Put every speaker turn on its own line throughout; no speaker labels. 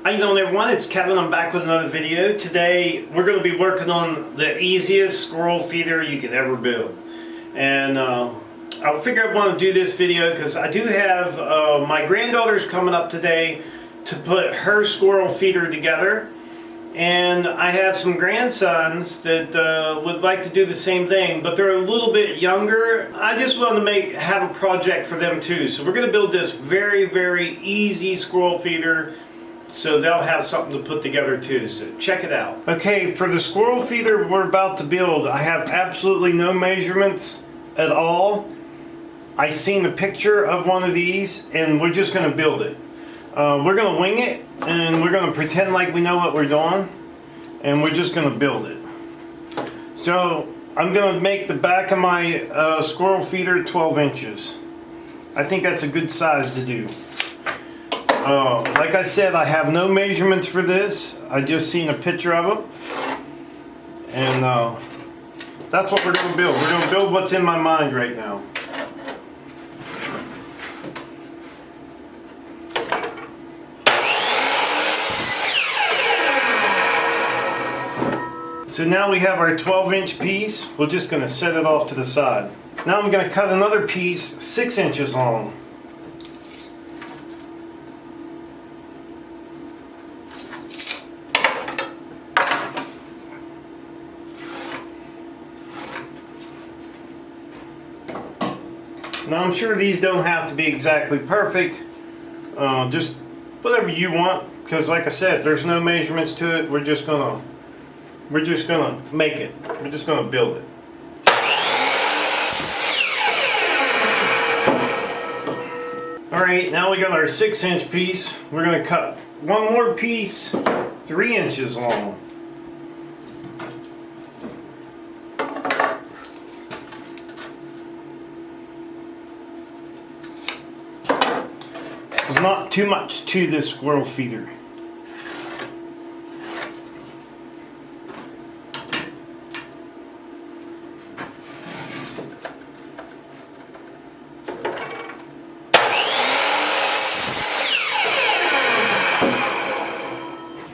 How you doing, everyone? It's Kevin. I'm back with another video. Today we're going to be working on the easiest squirrel feeder you can ever build. And I figured I want to do this video because I do have my granddaughter's coming up today to put her squirrel feeder together. And I have some grandsons that would like to do the same thing, but they're a little bit younger. I just want to have a project for them too. So we're going to build this very, very easy squirrel feeder, so they'll have something to put together too. So check it out. Okay, for the squirrel feeder we're about to build, I have absolutely no measurements at all. I seen a picture of one of these, and we're just going to build it. We're going to wing it, and we're going to pretend like we know what we're doing, and we're just going to build it. So I'm going to make the back of my squirrel feeder 12 inches. I think that's a good size to do. Like I said, I have no measurements for this. I just seen a picture of them, and that's what we're going to build. We're going to build what's in my mind right now. So now we have our 12-inch piece. We're just going to set it off to the side. Now I'm going to cut another piece 6 inches long. Now I'm sure these don't have to be exactly perfect. Just whatever you want, because like I said, there's no measurements to it. We're just gonna make it. We're just gonna build it. Alright, now we got our 6-inch piece. We're gonna cut one more piece 3 inches long. There's not too much to this squirrel feeder.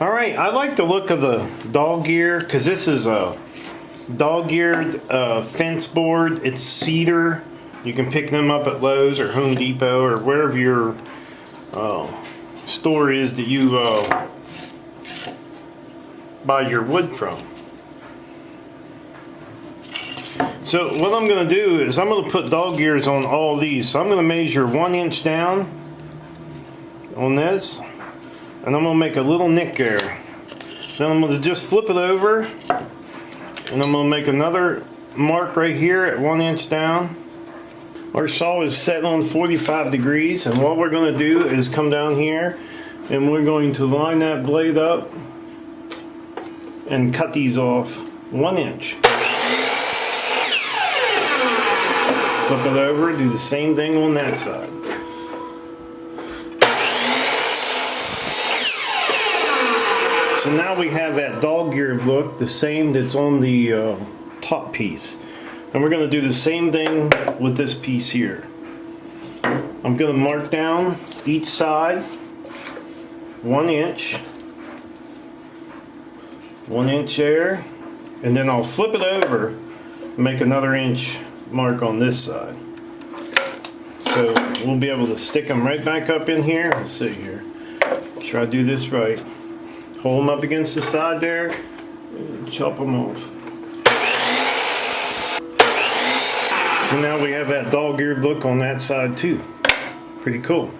Alright, I like the look of the dog ear because this is a dog-eared fence board. It's cedar. You can pick them up at Lowe's or Home Depot or wherever your store is that you buy your wood from. So what I'm going to do is I'm going to put dog ears on all these. So I'm going to measure 1 inch down on this, and I'm going to make a little nick there. Then I'm going to just flip it over, and I'm going to make another mark right here at 1 inch down. Our saw is set on 45 degrees, and what we're going to do is come down here and we're going to line that blade up and cut these off 1 inch. Flip it over, do the same thing on that side. So now we have that dog-eared look, the same that's on the top piece. And we're going to do the same thing with this piece here. I'm going to mark down each side 1 inch. 1 inch there. And then I'll flip it over and make another inch mark on this side. So we'll be able to stick them right back up in here. Let's see here. Make sure I do this right. Hold them up against the side there and chop them off. So now we have that dog-eared look on that side too. Pretty cool.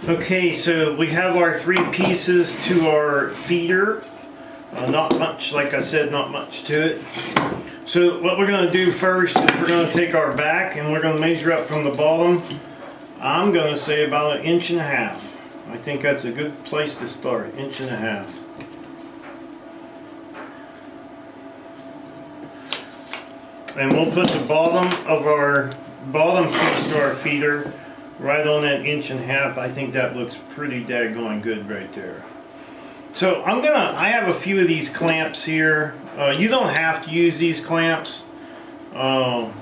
Okay, so we have our 3 pieces to our feeder. Not much, like I said, not much to it. So what we're going to do first is we're going to take our back and we're going to measure up from the bottom. I'm going to say about 1.5 inches. I think that's a good place to start, 1.5 inches. And we'll put the bottom of our bottom piece to our feeder right on that 1.5 inches. I think that looks pretty daggone good right there. So I have a few of these clamps here. You don't have to use these clamps. I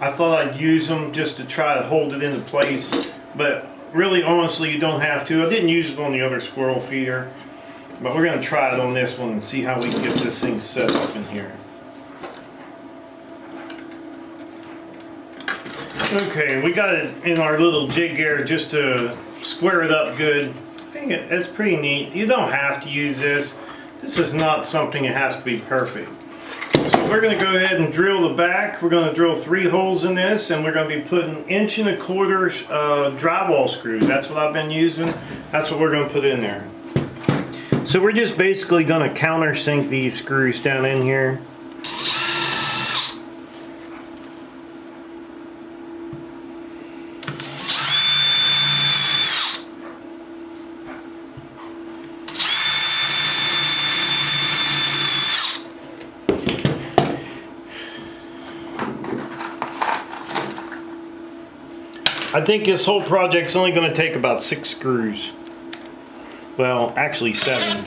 thought I'd use them just to try to hold it into place, but really honestly you don't have to. I didn't use it on the other squirrel feeder. But we're going to try it on this one and see how we can get this thing set up in here. Okay, we got it in our little jig here just to square it up good. I think it's pretty neat. You don't have to use this. This is not something that has to be perfect. So we're going to go ahead and drill the back. We're going to drill 3 holes in this, and we're going to be putting 1.25" drywall screws. That's what I've been using. That's what we're going to put in there. So we're just basically going to countersink these screws down in here. I think this whole project's only going to take about 6 screws. Well, actually 7.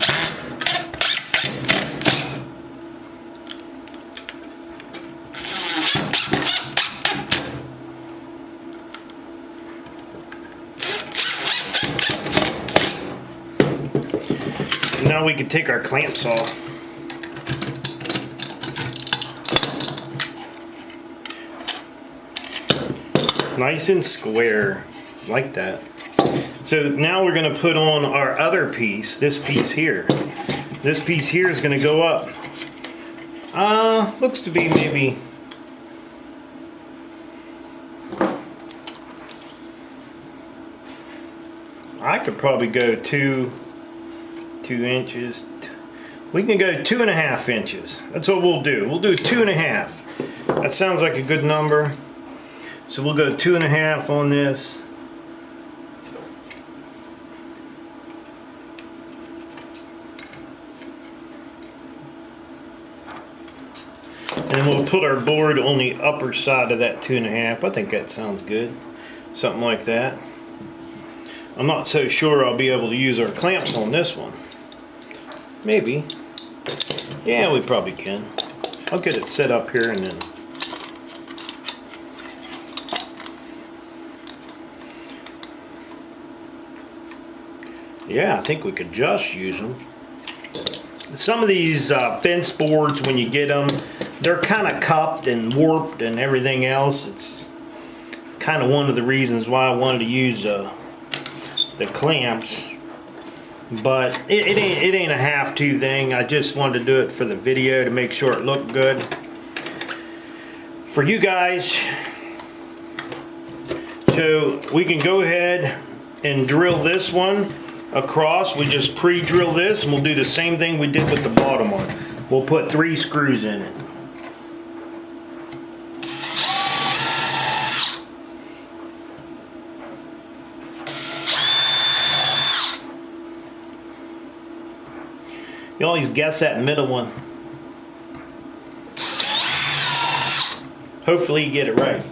So now we can take our clamps off. Nice and square, like that. So now we're going to put on our other piece, this piece here. This piece here is going to go up. Looks to be maybe I could probably go 2 inches. We can go 2.5 inches. That's what we'll do. We'll do 2.5. That sounds like a good number. So we'll go 2.5 on this. And we'll put our board on the upper side of that 2.5. I think that sounds good. Something like that. I'm not so sure I'll be able to use our clamps on this one. Maybe. Yeah, we probably can. I'll get it set up here and then. Yeah, I think we could just use them. Some of these fence boards, when you get them, they're kind of cupped and warped and everything else. It's kind of one of the reasons why I wanted to use the clamps. But it ain't a have-to thing. I just wanted to do it for the video to make sure it looked good for you guys. So we can go ahead and drill this one across. We just pre-drill this, and we'll do the same thing we did with the bottom one. We'll put 3 screws in it. You always guess that middle one. Hopefully you get it right.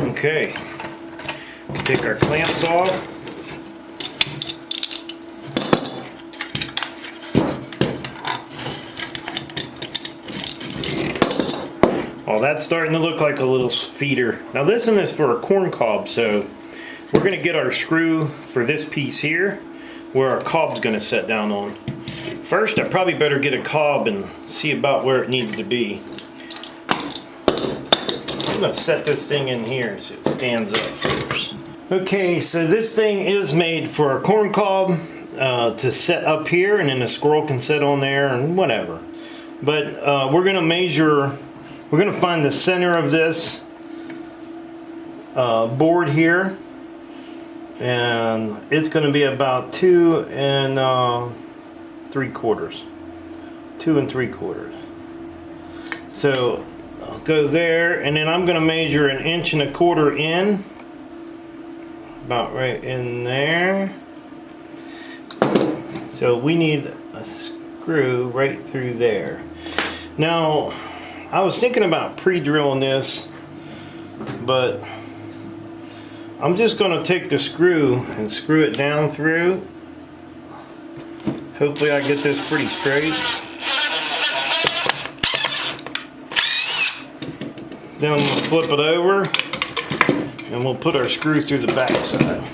Okay, take our clamps off. Oh, that's starting to look like a little feeder. Now this one is for a corn cob, so we're going to get our screw for this piece here where our cob's going to set down on. First, I probably better get a cob and see about where it needs to be. I'm going to set this thing in here so it stands up first. Okay, so this thing is made for a corn cob to set up here, and then the squirrel can sit on there and whatever. But we're going to measure, we're going to find the center of this board here, and it's going to be about 2 3/4. 2 3/4. So I'll go there, and then I'm going to measure 1.25 inches in, about right in there. So we need a screw right through there. Now I was thinking about pre-drilling this, but I'm just going to take the screw and screw it down through. Hopefully I get this pretty straight. Then we'll flip it over and we'll put our screw through the back side.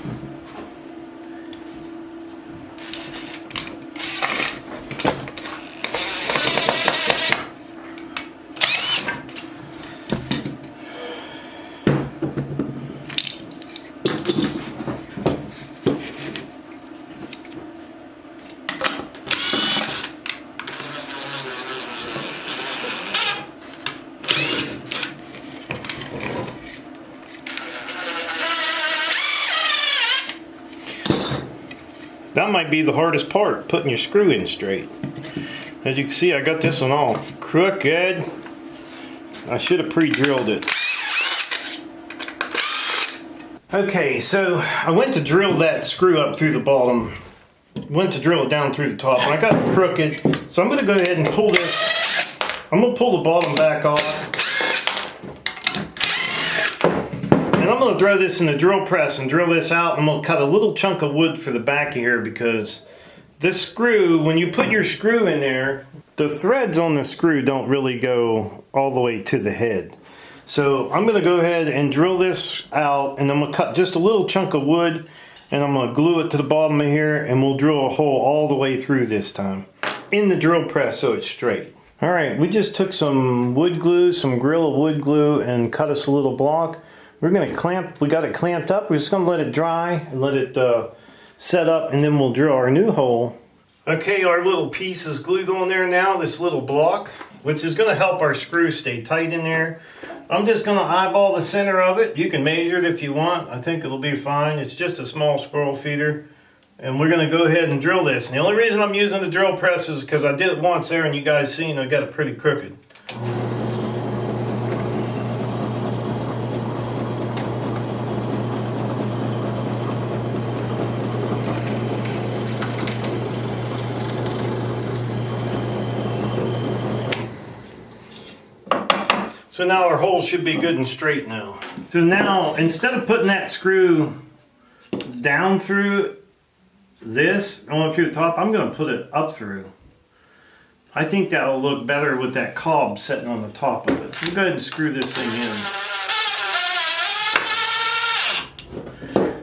That might be the hardest part, putting your screw in straight. As you can see, I got this one all crooked. I should have pre-drilled it. Okay, so I went to drill that screw up through the bottom. Went to drill it down through the top, and I got it crooked. So I'm going to go ahead and pull this. I'm going to pull the bottom back off. And I'm going to throw this in the drill press and drill this out. I'm going to cut a little chunk of wood for the back here, because this screw, when you put your screw in there, the threads on the screw don't really go all the way to the head. So I'm going to go ahead and drill this out, and I'm going to cut just a little chunk of wood, and I'm going to glue it to the bottom of here, and we'll drill a hole all the way through this time in the drill press so it's straight. Alright, we just took some wood glue, some Gorilla wood glue, and cut us a little block. We're going to clamp, we got it clamped up. We're just going to let it dry and let it set up, and then we'll drill our new hole. Okay, our little piece is glued on there now, this little block, which is going to help our screw stay tight in there. I'm just going to eyeball the center of it. You can measure it if you want. I think it'll be fine. It's just a small squirrel feeder. And we're going to go ahead and drill this. And the only reason I'm using the drill press is because I did it once there, and you guys seen I got it pretty crooked. So now our hole should be good and straight now. So now, instead of putting that screw down through this, going up through the top, I'm going to put it up through. I think that will look better with that cob sitting on the top of it. So we'll go ahead and screw this thing in.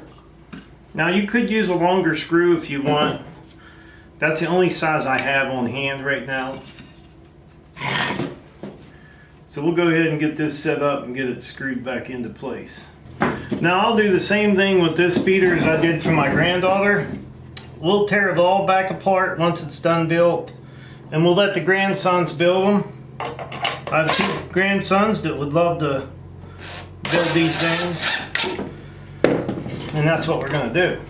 Now you could use a longer screw if you want. That's the only size I have on hand right now. So we'll go ahead and get this set up and get it screwed back into place. Now I'll do the same thing with this feeder as I did for my granddaughter. We'll tear it all back apart once it's done built, and we'll let the grandsons build them. I have two grandsons that would love to build these things, and that's what we're going to do.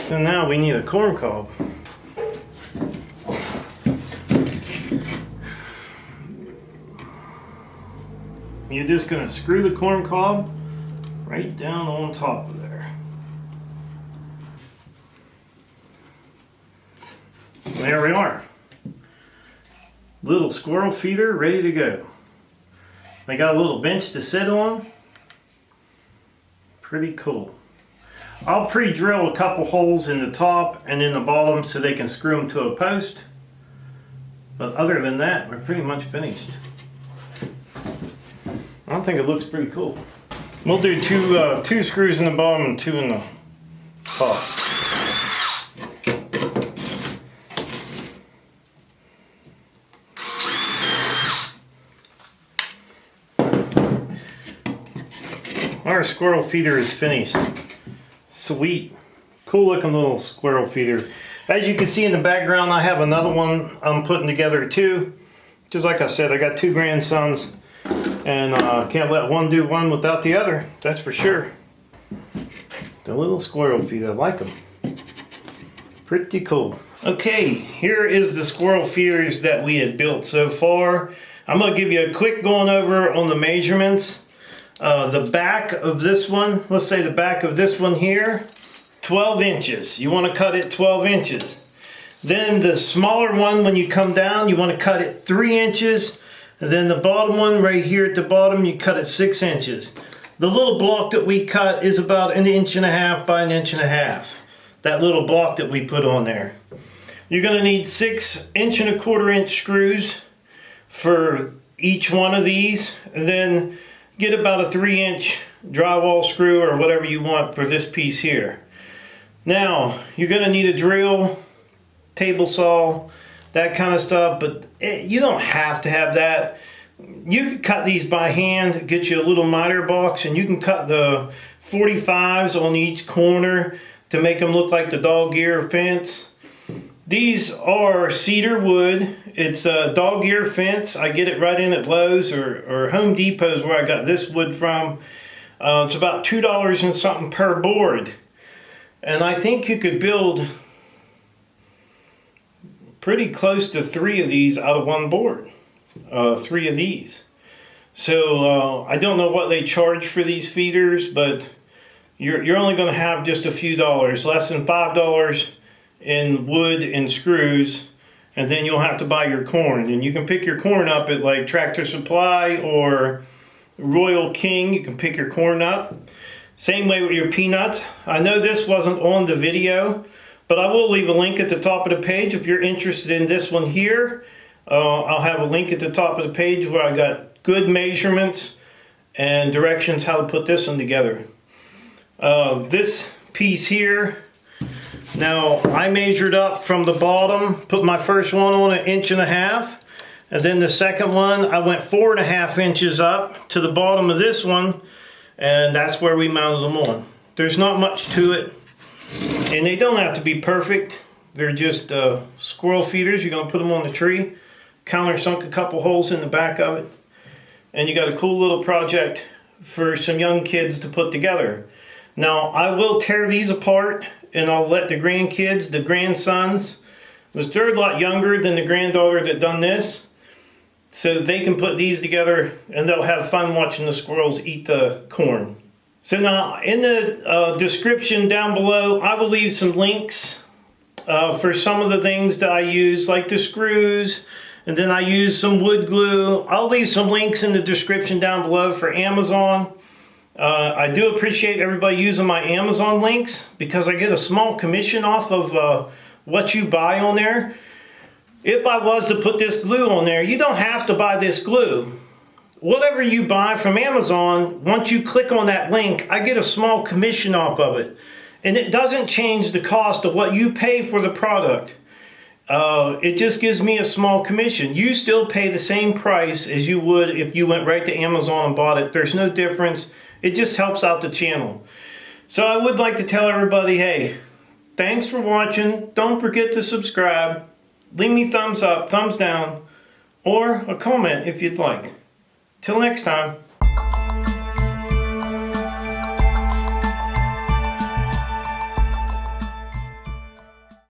So now we need a corn cob. You're just going to screw the corn cob right down on top of there. There we are. Little squirrel feeder ready to go. They got a little bench to sit on. Pretty cool. I'll pre-drill a couple holes in the top and in the bottom so they can screw them to a post. But other than that, we're pretty much finished. I think it looks pretty cool. We'll do two screws in the bottom and two in the top. Our squirrel feeder is finished. Sweet. Cool looking little squirrel feeder. As you can see in the background, I have another one I'm putting together too. Just like I said, I got two grandsons. And can't let one do one without the other, that's for sure. The little squirrel feet, I like them. Pretty cool. Okay, here is the squirrel feeders that we had built so far. I'm going to give you a quick going over on the measurements. The back of this one, let's say the back of this one here, 12 inches. You want to cut it 12 inches. Then the smaller one, when you come down, you want to cut it 3 inches. And then the bottom one right here at the bottom, you cut it 6 inches. The little block that we cut is about 1.5 inches by 1.5 inches. That little block that we put on there. You're going to need 6 1.25-inch screws for each one of these. And then get about a 3-inch drywall screw or whatever you want for this piece here. Now, you're going to need a drill, table saw, that kind of stuff, but you don't have to have that. You can cut these by hand, get you a little miter box, and you can cut the 45s on each corner to make them look like the dog ear fence. These are cedar wood. It's a dog ear fence. I get it right in at Lowe's or Home Depot's where I got this wood from. It's about $2 and something per board. And I think you could build pretty close to 3 of these out of one board. 3 of these. So I don't know what they charge for these feeders, but you're only going to have just a few dollars, less than $5 in wood and screws, and then you'll have to buy your corn. And you can pick your corn up at like Tractor Supply or Royal King. You can pick your corn up. Same way with your peanuts. I know this wasn't on the video, but I will leave a link at the top of the page if you're interested in this one here. I'll have a link at the top of the page where I got good measurements and directions how to put this one together. This piece here, now I measured up from the bottom, put my first one on 1.5 inches, and then the second one I went 4.5 inches up to the bottom of this one, and that's where we mounted them on. There's not much to it, and they don't have to be perfect. They're just squirrel feeders. You're going to put them on the tree, countersunk a couple holes in the back of it, and you got a cool little project for some young kids to put together. Now I will tear these apart and I'll let the grandkids, the grandsons, they're a lot younger than the granddaughter that done this, so they can put these together and they'll have fun watching the squirrels eat the corn. So now in the description down below, I will leave some links for some of the things that I use, like the screws, and then I use some wood glue. I'll leave some links in the description down below for Amazon. I do appreciate everybody using my Amazon links because I get a small commission off of what you buy on there. If I was to put this glue on there, you don't have to buy this glue. Whatever you buy from Amazon, once you click on that link, I get a small commission off of it. And it doesn't change the cost of what you pay for the product. It just gives me a small commission. You still pay the same price as you would if you went right to Amazon and bought it. There's no difference. It just helps out the channel. So I would like to tell everybody, hey, thanks for watching. Don't forget to subscribe. Leave me thumbs up, thumbs down, or a comment if you'd like. Till next time.